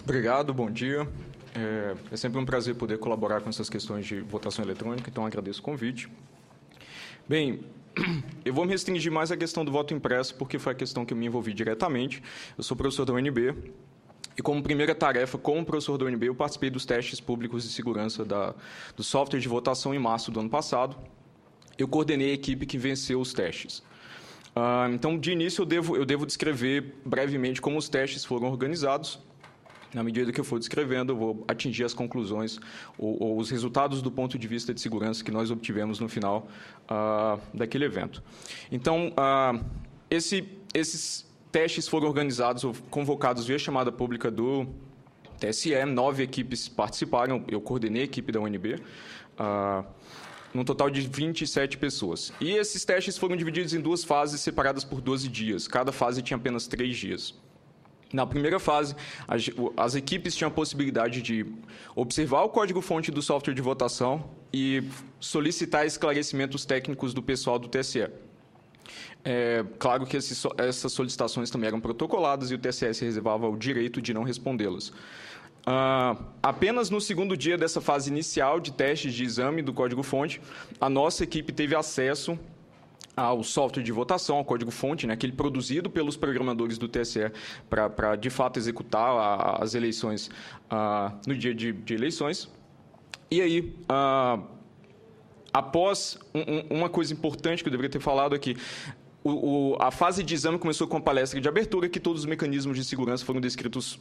Obrigado, bom dia. É sempre um prazer poder colaborar com essas questões de votação eletrônica, então agradeço o convite. Bem, eu vou me restringir mais à questão do voto impresso, porque foi a questão que eu me envolvi diretamente. Eu sou professor da UNB, e como primeira tarefa, como professor da UNB, eu participei dos testes públicos de segurança do software de votação em março do ano passado. Eu coordenei a equipe que venceu os testes. Então, de início, eu devo descrever brevemente como os testes foram organizados. Na medida que eu for descrevendo, eu vou atingir as conclusões ou os resultados do ponto de vista de segurança que nós obtivemos no final daquele evento. Então, esses testes foram organizados ou convocados via chamada pública do TSE. 9 equipes participaram, eu coordenei a equipe da UNB, num total de 27 pessoas. E esses testes foram divididos em 2 fases separadas por 12 dias. Cada fase tinha apenas 3 dias. Na primeira fase, as equipes tinham a possibilidade de observar o código-fonte do software de votação e solicitar esclarecimentos técnicos do pessoal do TSE. Claro que essas solicitações também eram protocoladas e o TSE se reservava o direito de não respondê-las. Apenas no segundo dia dessa fase inicial de testes de exame do código-fonte, a nossa equipe teve acesso ao software de votação, ao código-fonte, né, aquele produzido pelos programadores do TSE para, de fato, executar as eleições no dia de eleições. E aí, após uma coisa importante que eu deveria ter falado aqui, a fase de exame começou com a palestra de abertura, que todos os mecanismos de segurança foram descritos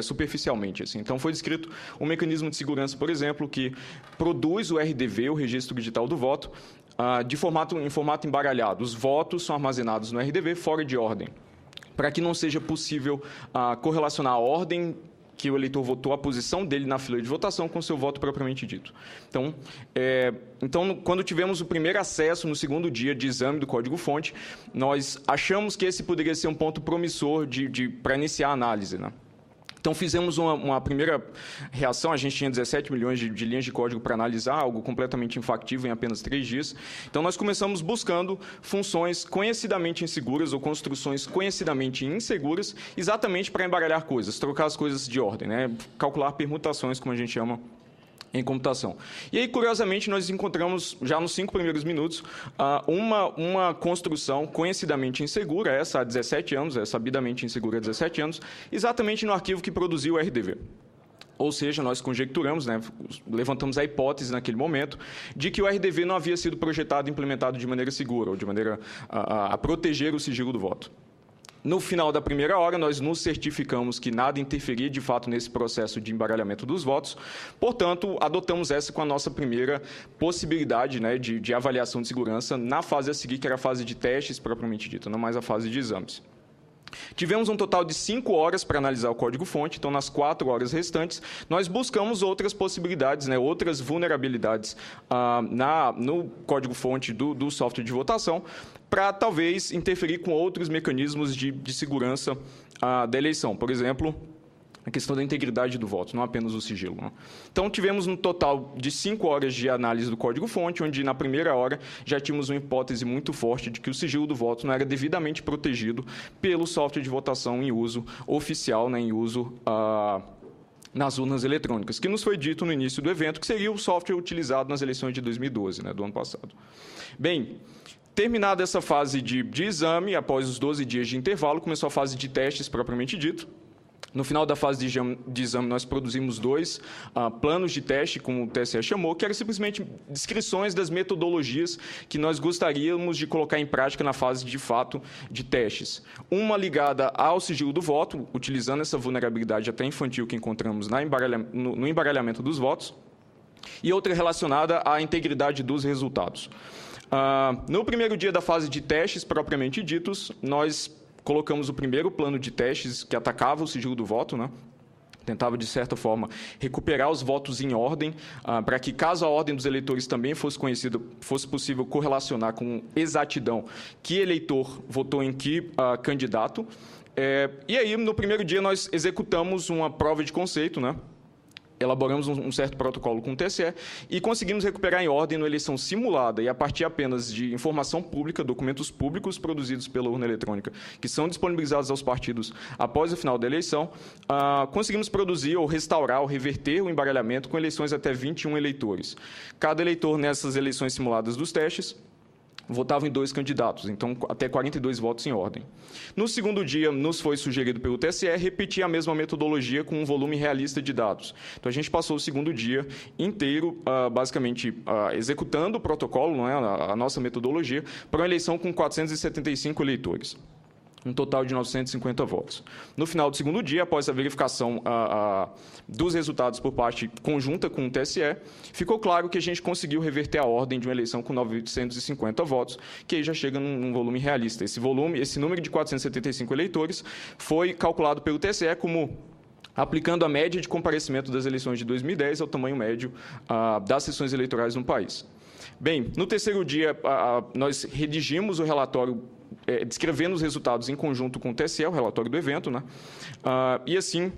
superficialmente. Assim. Então, foi descrito um mecanismo de segurança, por exemplo, que produz o RDV, o Registro Digital do Voto, em formato embaralhado. Os votos são armazenados no RDV fora de ordem, para que não seja possível correlacionar a ordem que o eleitor votou, a posição dele na fila de votação com o seu voto propriamente dito. Então, quando tivemos o primeiro acesso no segundo dia de exame do código-fonte, nós achamos que esse poderia ser um ponto promissor para iniciar a análise, né? Então, fizemos uma primeira reação. A gente tinha 17 milhões de linhas de código para analisar, algo completamente infactível em apenas 3 dias. Então, nós começamos buscando funções conhecidamente inseguras ou construções conhecidamente inseguras, exatamente para embaralhar coisas, trocar as coisas de ordem, né? Calcular permutações, como a gente chama em computação. E aí, curiosamente, nós encontramos, já nos 5 primeiros minutos, uma construção conhecidamente insegura, essa há 17 anos, sabidamente insegura há 17 anos, exatamente no arquivo que produziu o RDV. Ou seja, nós conjecturamos, né, levantamos a hipótese naquele momento, de que o RDV não havia sido projetado e implementado de maneira segura, ou de maneira a proteger o sigilo do voto. No final da primeira hora, nós nos certificamos que nada interferia, de fato, nesse processo de embaralhamento dos votos. Portanto, adotamos essa com a nossa primeira possibilidade, né, de avaliação de segurança na fase a seguir, que era a fase de testes, propriamente dita, não mais a fase de exames. Tivemos um total de 5 horas para analisar o código-fonte, então, nas 4 horas restantes, nós buscamos outras possibilidades, né, outras vulnerabilidades no código-fonte do software de votação, para talvez interferir com outros mecanismos de segurança da eleição. Por exemplo, a questão da integridade do voto, não apenas o sigilo, né? Então, tivemos um total de 5 horas de análise do código-fonte, onde, na primeira hora, já tínhamos uma hipótese muito forte de que o sigilo do voto não era devidamente protegido pelo software de votação em uso oficial, né, em uso nas urnas eletrônicas, que nos foi dito no início do evento, que seria o software utilizado nas eleições de 2012, né, do ano passado. Bem, terminada essa fase de exame, após os 12 dias de intervalo, começou a fase de testes propriamente dito. No final da fase de exame, nós produzimos 2 planos de teste, como o TSE chamou, que eram simplesmente descrições das metodologias que nós gostaríamos de colocar em prática na fase, de fato, de testes. Uma ligada ao sigilo do voto, utilizando essa vulnerabilidade até infantil que encontramos no embaralhamento dos votos, e outra relacionada à integridade dos resultados. No primeiro dia da fase de testes, propriamente ditos, nós colocamos o primeiro plano de testes que atacava o sigilo do voto, né? Tentava, de certa forma, recuperar os votos em ordem, para que, caso a ordem dos eleitores também fosse conhecida, fosse possível correlacionar com exatidão que eleitor votou em que candidato. E aí, no primeiro dia, nós executamos uma prova de conceito, né, elaboramos um certo protocolo com o TSE e conseguimos recuperar em ordem na eleição simulada e a partir apenas de informação pública, documentos públicos produzidos pela urna eletrônica, que são disponibilizados aos partidos após o final da eleição, conseguimos produzir ou restaurar ou reverter o embaralhamento com eleições até 21 eleitores. Cada eleitor nessas eleições simuladas dos testes votavam em 2 candidatos, então até 42 votos em ordem. No segundo dia, nos foi sugerido pelo TSE repetir a mesma metodologia com um volume realista de dados. Então, a gente passou o segundo dia inteiro, basicamente, executando o protocolo, não é, a nossa metodologia, para uma eleição com 475 eleitores. Um total de 950 votos. No final do segundo dia, após a verificação dos resultados por parte conjunta com o TSE, ficou claro que a gente conseguiu reverter a ordem de uma eleição com 950 votos, que aí já chega num volume realista. Esse número de 475 eleitores foi calculado pelo TSE como aplicando a média de comparecimento das eleições de 2010 ao tamanho médio das sessões eleitorais no país. Bem, no terceiro dia, nós redigimos o relatório descrevendo os resultados em conjunto com o TSE, o relatório do evento, né? E assim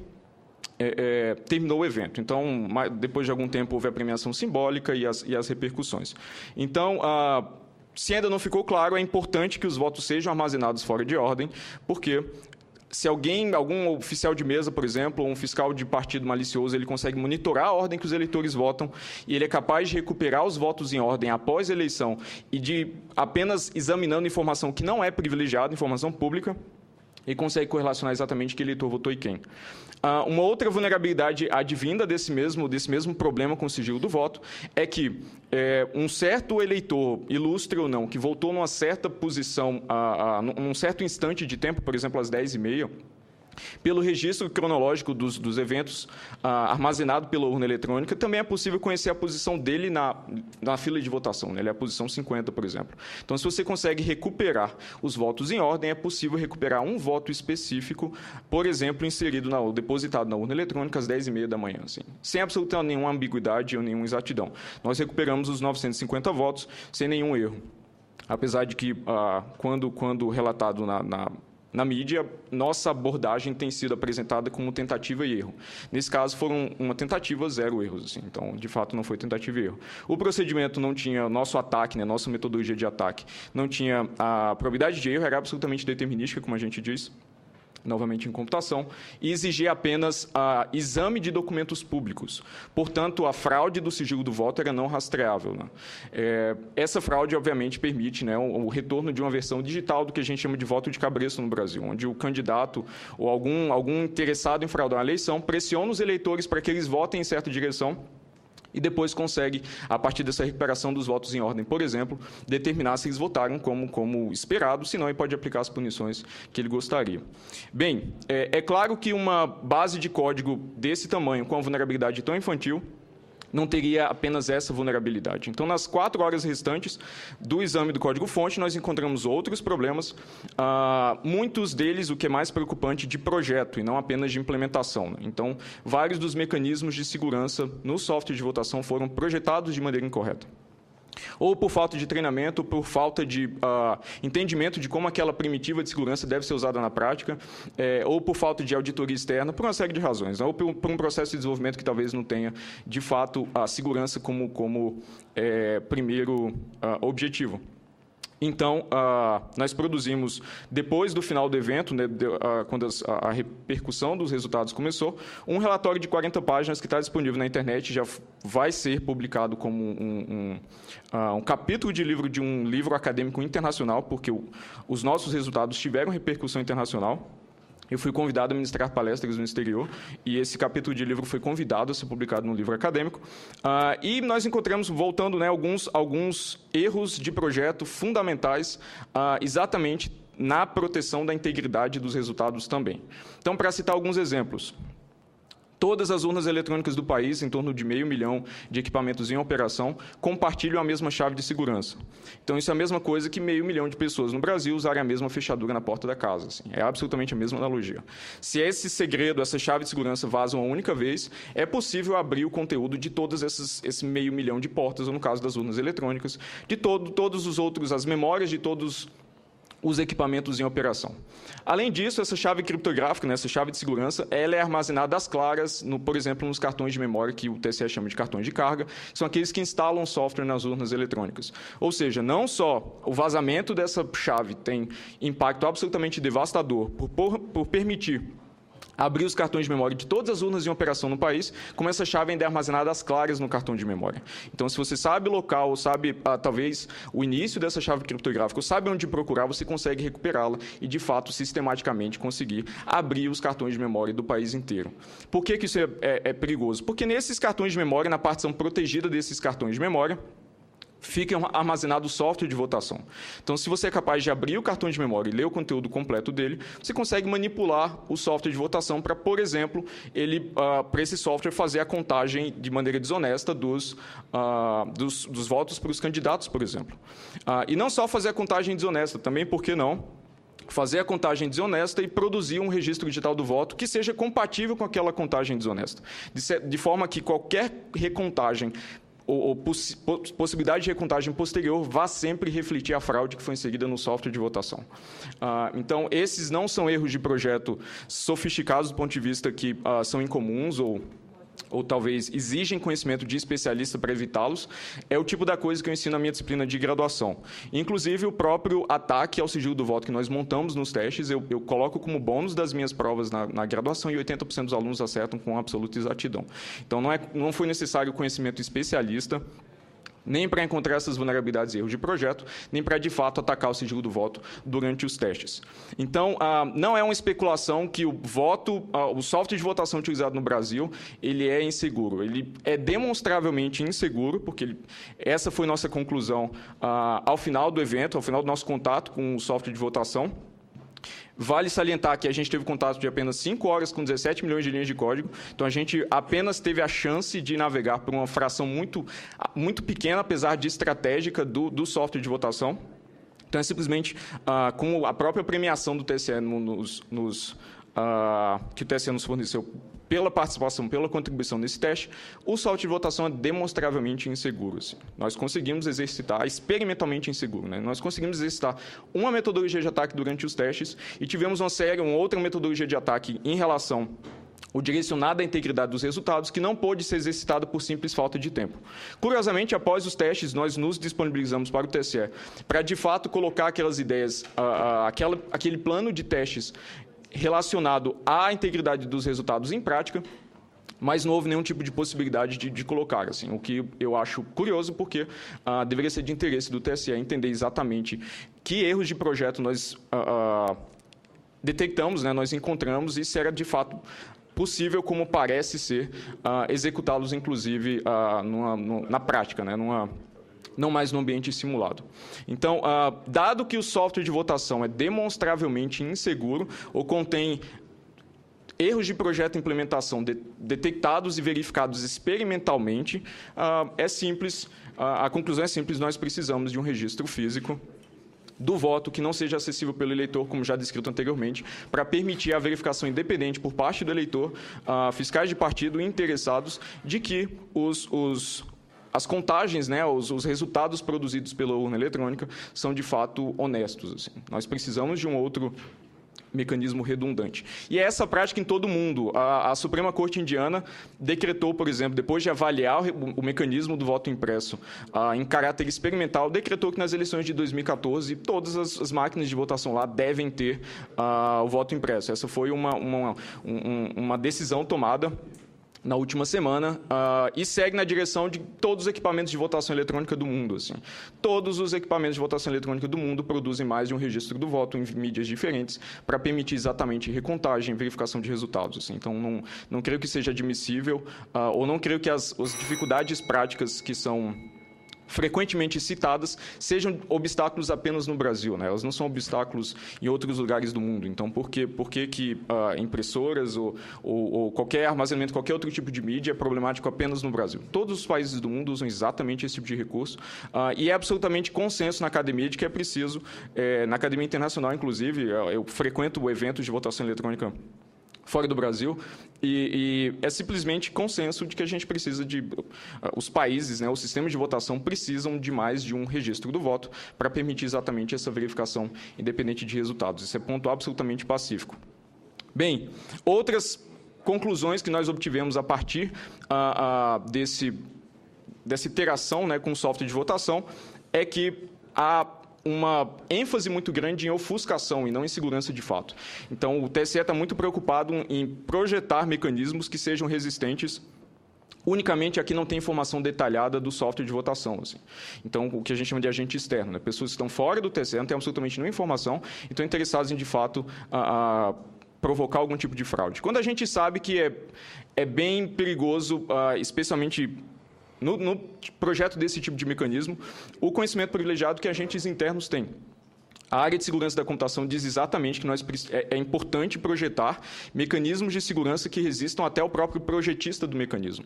terminou o evento. Então, depois de algum tempo, houve a premiação simbólica e as repercussões. Então, se ainda não ficou claro, é importante que os votos sejam armazenados fora de ordem, porque se algum oficial de mesa, por exemplo, ou um fiscal de partido malicioso, ele consegue monitorar a ordem que os eleitores votam e ele é capaz de recuperar os votos em ordem após a eleição e de apenas examinando informação que não é privilegiada, informação pública, e consegue correlacionar exatamente que eleitor votou e quem. Uma outra vulnerabilidade advinda desse mesmo problema com o sigilo do voto é que um certo eleitor, ilustre ou não, que votou numa certa posição, num certo instante de tempo, por exemplo, às 10h30, pelo registro cronológico dos eventos armazenado pela urna eletrônica, também é possível conhecer a posição dele na fila de votação, né? Ele é a posição 50, por exemplo. Então, se você consegue recuperar os votos em ordem, é possível recuperar um voto específico, por exemplo, depositado na urna eletrônica às 10h30 da manhã, assim, sem absoluta nenhuma ambiguidade ou nenhuma exatidão. Nós recuperamos os 950 votos sem nenhum erro. Apesar de que, quando relatado na mídia, nossa abordagem tem sido apresentada como tentativa e erro. Nesse caso, foram uma tentativa, 0 erros. Assim. Então, de fato, não foi tentativa e erro. O procedimento não tinha, nosso ataque, né, nossa metodologia de ataque, não tinha a probabilidade de erro, era absolutamente determinística, como a gente diz, novamente em computação, e exigia apenas exame de documentos públicos. Portanto, a fraude do sigilo do voto era não rastreável. Né? Essa fraude, obviamente, permite, né, o retorno de uma versão digital do que a gente chama de voto de cabresto no Brasil, onde o candidato ou algum interessado em fraudar a eleição pressiona os eleitores para que eles votem em certa direção e depois consegue, a partir dessa recuperação dos votos em ordem, por exemplo, determinar se eles votaram como esperado, senão ele pode aplicar as punições que ele gostaria. Bem, é claro que uma base de código desse tamanho, com a vulnerabilidade tão infantil, não teria apenas essa vulnerabilidade. Então, nas 4 horas restantes do exame do código-fonte, nós encontramos outros problemas, muitos deles, o que é mais preocupante, de projeto e não apenas de implementação. Né? Então, vários dos mecanismos de segurança no software de votação foram projetados de maneira incorreta. Ou por falta de treinamento, por falta de entendimento de como aquela primitiva de segurança deve ser usada na prática, ou por falta de auditoria externa, por uma série de razões, ou por um processo de desenvolvimento que talvez não tenha, de fato, a segurança como primeiro objetivo. Então, nós produzimos, depois do final do evento, né, quando a repercussão dos resultados começou, um relatório de 40 páginas que está disponível na internet, já vai ser publicado como um capítulo de um livro acadêmico internacional, porque os nossos resultados tiveram repercussão internacional. Eu fui convidado a ministrar palestras no exterior e esse capítulo de livro foi convidado a ser publicado num livro acadêmico. E nós encontramos, voltando, né, alguns erros de projeto fundamentais exatamente na proteção da integridade dos resultados também. Então, para citar alguns exemplos, todas as urnas eletrônicas do país, em torno de 500 mil de equipamentos em operação, compartilham a mesma chave de segurança. Então, isso é a mesma coisa que 500 mil de pessoas no Brasil usarem a mesma fechadura na porta da casa. Assim. É absolutamente a mesma analogia. Se esse segredo, essa chave de segurança vaza uma única vez, é possível abrir o conteúdo de todas esse 500 mil de portas, ou no caso das urnas eletrônicas, de todos os outros, as memórias de todos os equipamentos em operação. Além disso, essa chave criptográfica, né, essa chave de segurança, ela é armazenada às claras, por exemplo, nos cartões de memória, que o TSE chama de cartões de carga, que são aqueles que instalam software nas urnas eletrônicas. Ou seja, não só o vazamento dessa chave tem impacto absolutamente devastador por permitir abrir os cartões de memória de todas as urnas em operação no país, como essa chave ainda é armazenada às claras no cartão de memória. Então, se você sabe o local, ou sabe, talvez, o início dessa chave criptográfica, ou sabe onde procurar, você consegue recuperá-la e, de fato, sistematicamente conseguir abrir os cartões de memória do país inteiro. Por que isso é perigoso? Porque nesses cartões de memória, na partição protegida desses cartões de memória, fica armazenado o software de votação. Então, se você é capaz de abrir o cartão de memória e ler o conteúdo completo dele, você consegue manipular o software de votação para, por exemplo, para esse software fazer a contagem de maneira desonesta dos votos para os candidatos, por exemplo. E não só fazer a contagem desonesta, também, por que não, fazer a contagem desonesta e produzir um registro digital do voto que seja compatível com aquela contagem desonesta, de forma que qualquer recontagem ou possibilidade de recontagem posterior vá sempre refletir a fraude que foi inserida no software de votação. Então, esses não são erros de projeto sofisticados do ponto de vista que são incomuns ou talvez exigem conhecimento de especialista para evitá-los, é o tipo da coisa que eu ensino na minha disciplina de graduação. Inclusive, o próprio ataque ao sigilo do voto que nós montamos nos testes, eu coloco como bônus das minhas provas na graduação e 80% dos alunos acertam com absoluta exatidão. Então, não foi necessário conhecimento especialista, nem para encontrar essas vulnerabilidades e erros de projeto, nem para, de fato, atacar o sigilo do voto durante os testes. Então, não é uma especulação que o software de votação utilizado no Brasil, ele é inseguro. Ele é demonstravelmente inseguro, porque essa foi nossa conclusão ao final do evento, ao final do nosso contato com o software de votação. Vale salientar que a gente teve contato de apenas 5 horas com 17 milhões de linhas de código, então a gente apenas teve a chance de navegar por uma fração muito, muito pequena, apesar de estratégica, do software de votação. Então, é simplesmente com a própria premiação do TSE que o TSE nos forneceu pela participação, pela contribuição nesse teste, o software de votação é demonstravelmente inseguro. Assim. Nós conseguimos exercitar, experimentalmente inseguro, né? Nós conseguimos exercitar uma metodologia de ataque durante os testes e tivemos uma outra metodologia de ataque em relação ou direcionada à integridade dos resultados, que não pôde ser exercitada por simples falta de tempo. Curiosamente, após os testes, nós nos disponibilizamos para o TSE para, de fato, colocar aquelas ideias, aquele plano de testes relacionado à integridade dos resultados em prática, mas não houve nenhum tipo de possibilidade de colocar, assim, o que eu acho curioso, porque deveria ser de interesse do TSE entender exatamente que erros de projeto nós detectamos, né, nós encontramos, e se era, de fato, possível, como parece ser, executá-los, inclusive, na prática, né, não mais no ambiente simulado. Então, dado que o software de votação é demonstravelmente inseguro ou contém erros de projeto e implementação detectados e verificados experimentalmente, é simples, a conclusão é simples, nós precisamos de um registro físico do voto que não seja acessível pelo eleitor, como já descrito anteriormente, para permitir a verificação independente por parte do eleitor, fiscais de partido e interessados, de que as contagens, né, os resultados produzidos pela urna eletrônica são, de fato, honestos. Assim. Nós precisamos de um outro mecanismo redundante. E é essa prática em todo o mundo. A Suprema Corte Indiana decretou, por exemplo, depois de avaliar o mecanismo do voto impresso em caráter experimental, decretou que nas eleições de 2014 todas as máquinas de votação lá devem ter o voto impresso. Essa foi uma decisão tomada na última semana, e segue na direção de todos os equipamentos de votação eletrônica do mundo. Assim. Todos os equipamentos de votação eletrônica do mundo produzem mais de um registro do voto em mídias diferentes para permitir exatamente recontagem, verificação de resultados. Assim. Então, não creio que seja admissível, ou não creio que as dificuldades práticas que são frequentemente citadas sejam obstáculos apenas no Brasil, né? Elas não são obstáculos em outros lugares do mundo. Então, por que impressoras ou qualquer armazenamento, qualquer outro tipo de mídia é problemático apenas no Brasil? Todos os países do mundo usam exatamente esse tipo de recurso, e é absolutamente consenso na academia de que é preciso, na academia internacional, inclusive, eu frequento eventos de votação eletrônica fora do Brasil, e é simplesmente consenso de que a gente precisa os países, né, os sistemas de votação precisam de mais de um registro do voto para permitir exatamente essa verificação independente de resultados. Isso é ponto absolutamente pacífico. Bem, outras conclusões que nós obtivemos a partir dessa interação, né, com o software de votação é que há uma ênfase muito grande em ofuscação e não em segurança de fato. Então, o TSE está muito preocupado em projetar mecanismos que sejam resistentes unicamente a que não tem informação detalhada do software de votação. Assim. Então, o que a gente chama de agente externo. Né? Pessoas que estão fora do TSE, não têm absolutamente nenhuma informação e estão interessadas em, de fato, provocar algum tipo de fraude. Quando a gente sabe que é bem perigoso, especialmente no projeto desse tipo de mecanismo, o conhecimento privilegiado que agentes internos têm. A área de segurança da computação diz exatamente que é importante projetar mecanismos de segurança que resistam até o próprio projetista do mecanismo.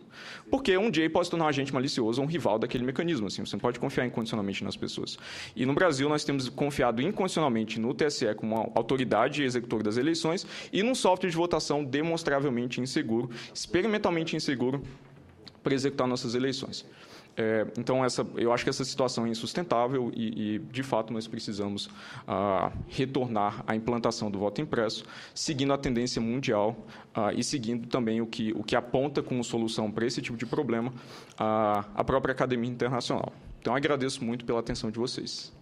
Porque um dia pode se tornar um agente malicioso ou um rival daquele mecanismo. Assim, você não pode confiar incondicionalmente nas pessoas. E no Brasil, nós temos confiado incondicionalmente no TSE como uma autoridade executora das eleições e num software de votação demonstravelmente inseguro, experimentalmente inseguro, para executar nossas eleições. Então, eu acho que essa situação é insustentável e de fato, nós precisamos retornar à implantação do voto impresso, seguindo a tendência mundial e seguindo também o que aponta como solução para esse tipo de problema a própria Academia Internacional. Então, agradeço muito pela atenção de vocês.